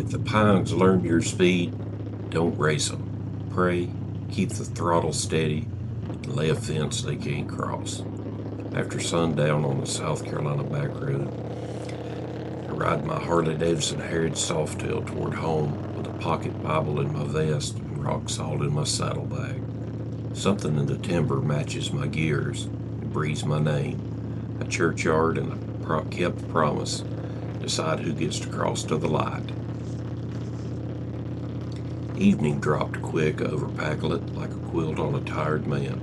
If the pines learn your speed, don't race them. Pray, keep the throttle steady, and lay a fence they can't cross. After sundown on the South Carolina back road, I ride my Harley-Davidson Heritage Softail toward home with a pocket Bible in my vest and rock salt in my saddlebag. Something in the timber matches my gears and breathes my name. A churchyard and a kept promise decide who gets to cross to the light. Evening dropped quick over Packlet like a quilt on a tired man.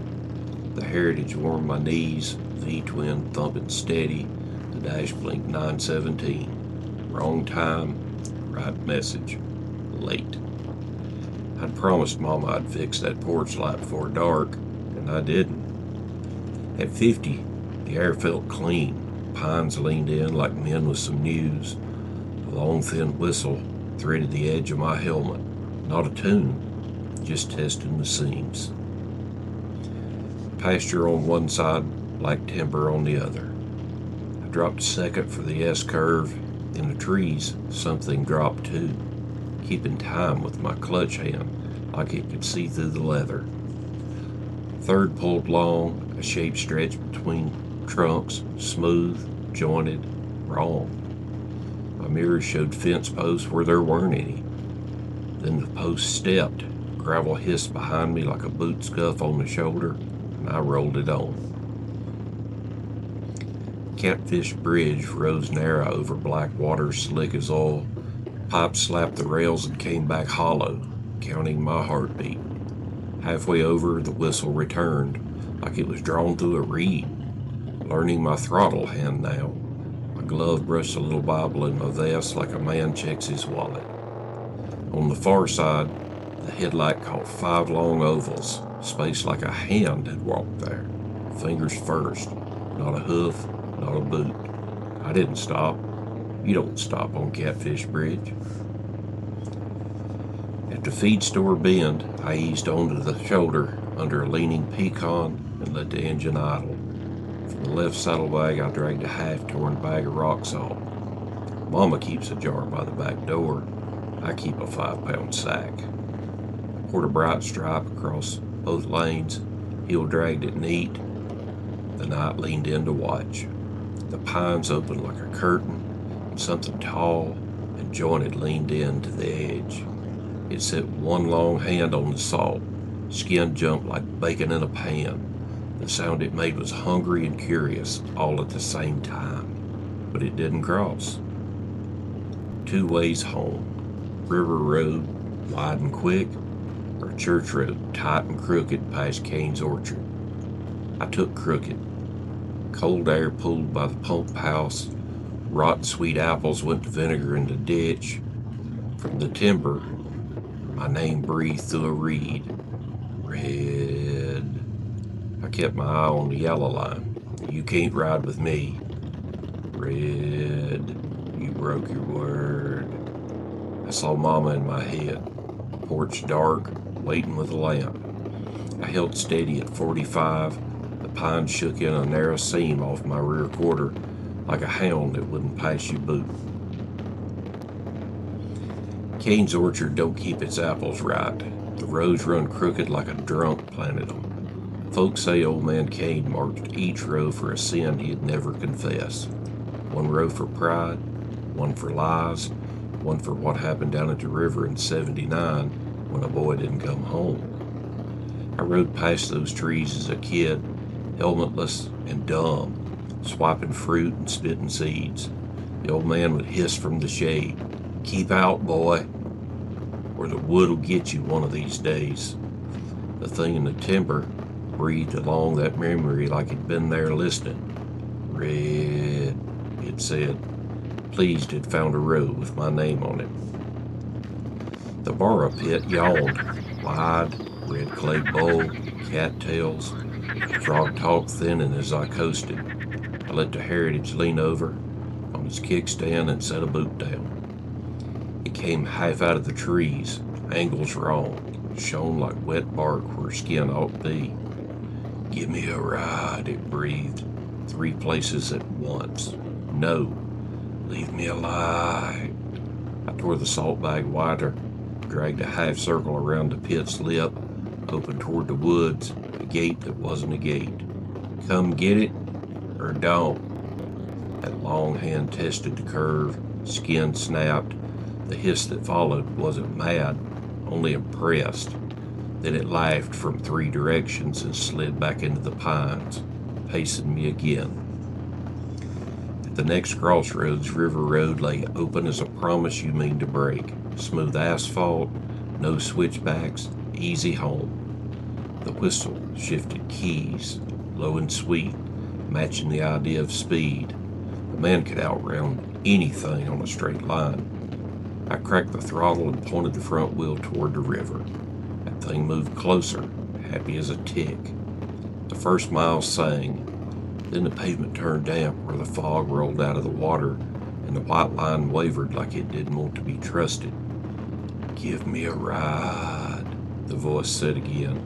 The Heritage warmed my knees, V-twin thumping steady, the dash blinked 917. Wrong time, right message, late. I'd promised Mama I'd fix that porch light before dark, and I didn't. At 50, the air felt clean. Pines leaned in like men with some news. A long thin whistle threaded the edge of my helmet. Not a tune, just testing the seams. Pasture on one side, black timber on the other. I dropped a second for the S-curve. In the trees, something dropped too, keeping time with my clutch hand like it could see through the leather. Third pulled long, a shape stretched between trunks, smooth, jointed, wrong. My mirror showed fence posts where there weren't any. Then the post stepped, gravel hissed behind me like a boot scuff on the shoulder, and I rolled it on. Catfish Bridge rose narrow over black water slick as oil. Pipes slapped the rails and came back hollow, counting my heartbeat. Halfway over, the whistle returned, like it was drawn through a reed. Learning my throttle hand now. My glove brushed a little Bible in my vest like a man checks his wallet. On the far side, the headlight caught 5 long ovals, spaced like a hand had walked there. Fingers first, not a hoof, not a boot. I didn't stop. You don't stop on Catfish Bridge. At the feed store bend, I eased onto the shoulder under a leaning pecan and let the engine idle. From the left saddlebag, I dragged a half-torn bag of rock salt. Mama keeps a jar by the back door. I keep a 5-pound sack. I poured a bright stripe across both lanes. Heel dragged it neat. The night leaned in to watch. The pines opened like a curtain, and something tall and jointed leaned in to the edge. It set one long hand on the salt. Skin jumped like bacon in a pan. The sound it made was hungry and curious, all at the same time. But it didn't cross. 2 ways home. River Road, wide and quick, or Church Road, tight and crooked past Cain's orchard. I took crooked. Cold air pulled by the pump house. Rotten sweet apples went to vinegar in the ditch. From the timber, my name breathed through a reed. Red. I kept my eye on the yellow line. You can't ride with me. Red. You broke your word. I saw Mama in my head. Porch dark, waiting with a lamp. I held steady at 45. The pines shook in a narrow seam off my rear quarter, like a hound that wouldn't pass you boot. Cain's orchard don't keep its apples right. The rows run crooked like a drunk planted them. Folks say old man Cain marked each row for a sin he'd never confess. One row for pride, one for lies, one for what happened down at the river in '79 when a boy didn't come home. I rode past those trees as a kid, helmetless and dumb, swiping fruit and spitting seeds. The old man would hiss from the shade, "Keep out, boy, or the wood'll get you one of these days." The thing in the timber breathed along that memory like it'd been there listening. Red, it said, pleased it found a row with my name on it. The borrow pit yawned, wide, red clay bowl, cattails, frog talk thinning as I coasted. I let the Heritage lean over on his kickstand and set a boot down. It came half out of the trees, angles wrong, shone like wet bark where skin ought to be. "Give me a ride," it breathed, 3 places at once. "No, leave me alive." I tore the salt bag wider, dragged a half circle around the pit's lip, opened toward the woods, a gate that wasn't a gate. Come get it, or don't. That long hand tested the curve, skin snapped. The hiss that followed wasn't mad, only impressed. Then it laughed from 3 directions and slid back into the pines, pacing me again. At the next crossroads, River Road lay open as a promise you mean to break. Smooth asphalt, no switchbacks, easy home. The whistle shifted keys, low and sweet, matching the idea of speed. A man could outrun anything on a straight line. I cracked the throttle and pointed the front wheel toward the river. That thing moved closer, happy as a tick. The first mile sang. Then the pavement turned damp where the fog rolled out of the water and the white line wavered like it didn't want to be trusted. Give me a ride, the voice said again.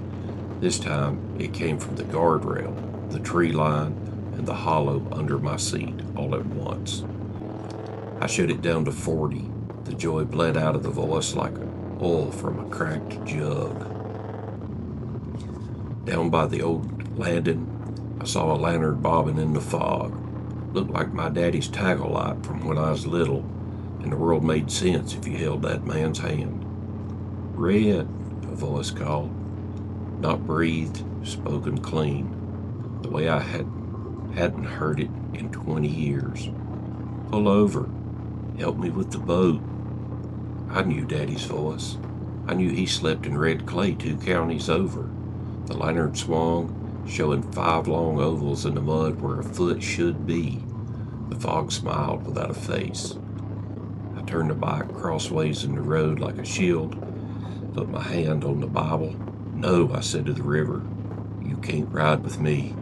This time it came from the guardrail, the tree line, and the hollow under my seat all at once. I shut it down to 40. The joy bled out of the voice like oil from a cracked jug. Down by the old landing, I saw a lantern bobbing in the fog. Looked like my daddy's tackle light from when I was little, and the world made sense if you held that man's hand. Red, a voice called. Not breathed, spoken clean, the way I hadn't heard it in 20 years. Pull over. Help me with the boat. I knew Daddy's voice. I knew he slept in red clay 2 counties over. The lantern swung, showing 5 long ovals in the mud where a foot should be. The fog smiled without a face. I turned the bike crossways in the road like a shield, put my hand on the Bible. No, I said to the river, you can't ride with me.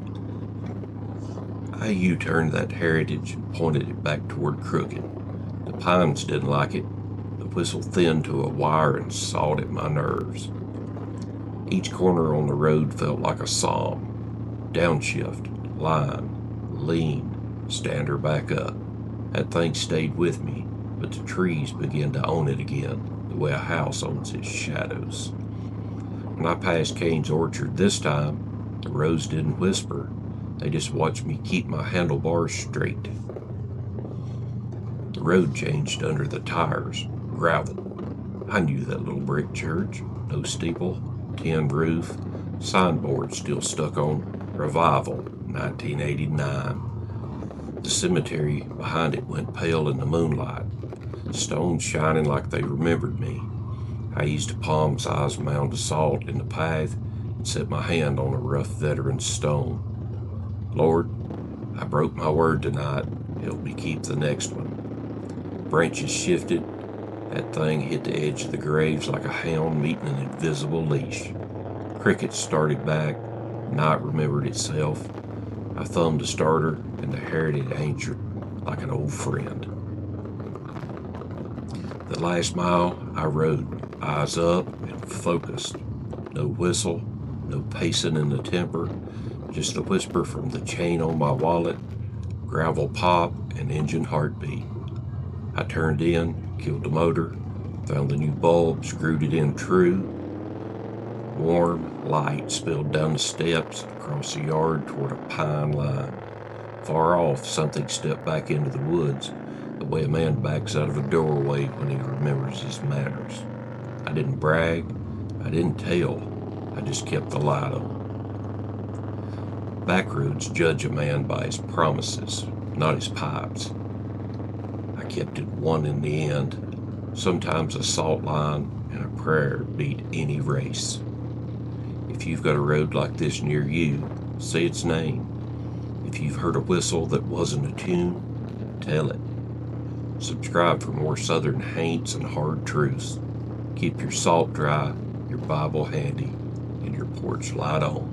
I U-turned that Heritage and pointed it back toward Crooked. The pines didn't like it. The whistle thinned to a wire and sawed at my nerves. Each corner on the road felt like a psalm. Downshift, line, lean, stand her back up. That thing stayed with me, but the trees began to own it again, the way a house owns its shadows. When I passed Cain's orchard this time, the rows didn't whisper. They just watched me keep my handlebars straight. The road changed under the tires, gravel. I knew that little brick church, no steeple, tin roof, signboard still stuck on Revival, 1989. The cemetery behind it went pale in the moonlight, stones shining like they remembered me. I eased a palm-sized mound of salt in the path and set my hand on a rough veteran's stone. Lord, I broke my word tonight. Help me keep the next one. Branches shifted. That thing hit the edge of the graves like a hound meeting an invisible leash. Crickets started back. Night remembered itself. I thumbed the starter and the Heritage answered like an old friend. The last mile I rode, eyes up and focused. No whistle, no pacing in the temper, just a whisper from the chain on my wallet, gravel pop, and engine heartbeat. I turned in, killed the motor, found the new bulb, screwed it in true. Warm light spilled down the steps, across the yard toward a pine line. Far off, something stepped back into the woods, the way a man backs out of a doorway when he remembers his manners. I didn't brag, I didn't tell, I just kept the light on. Backroads judge a man by his promises, not his pipes. I kept it one in the end. Sometimes a salt line and a prayer beat any race. If you've got a road like this near you, say its name. If you've heard a whistle that wasn't a tune, tell it. Subscribe for more southern haints and hard truths. Keep your salt dry, your Bible handy, and your porch light on.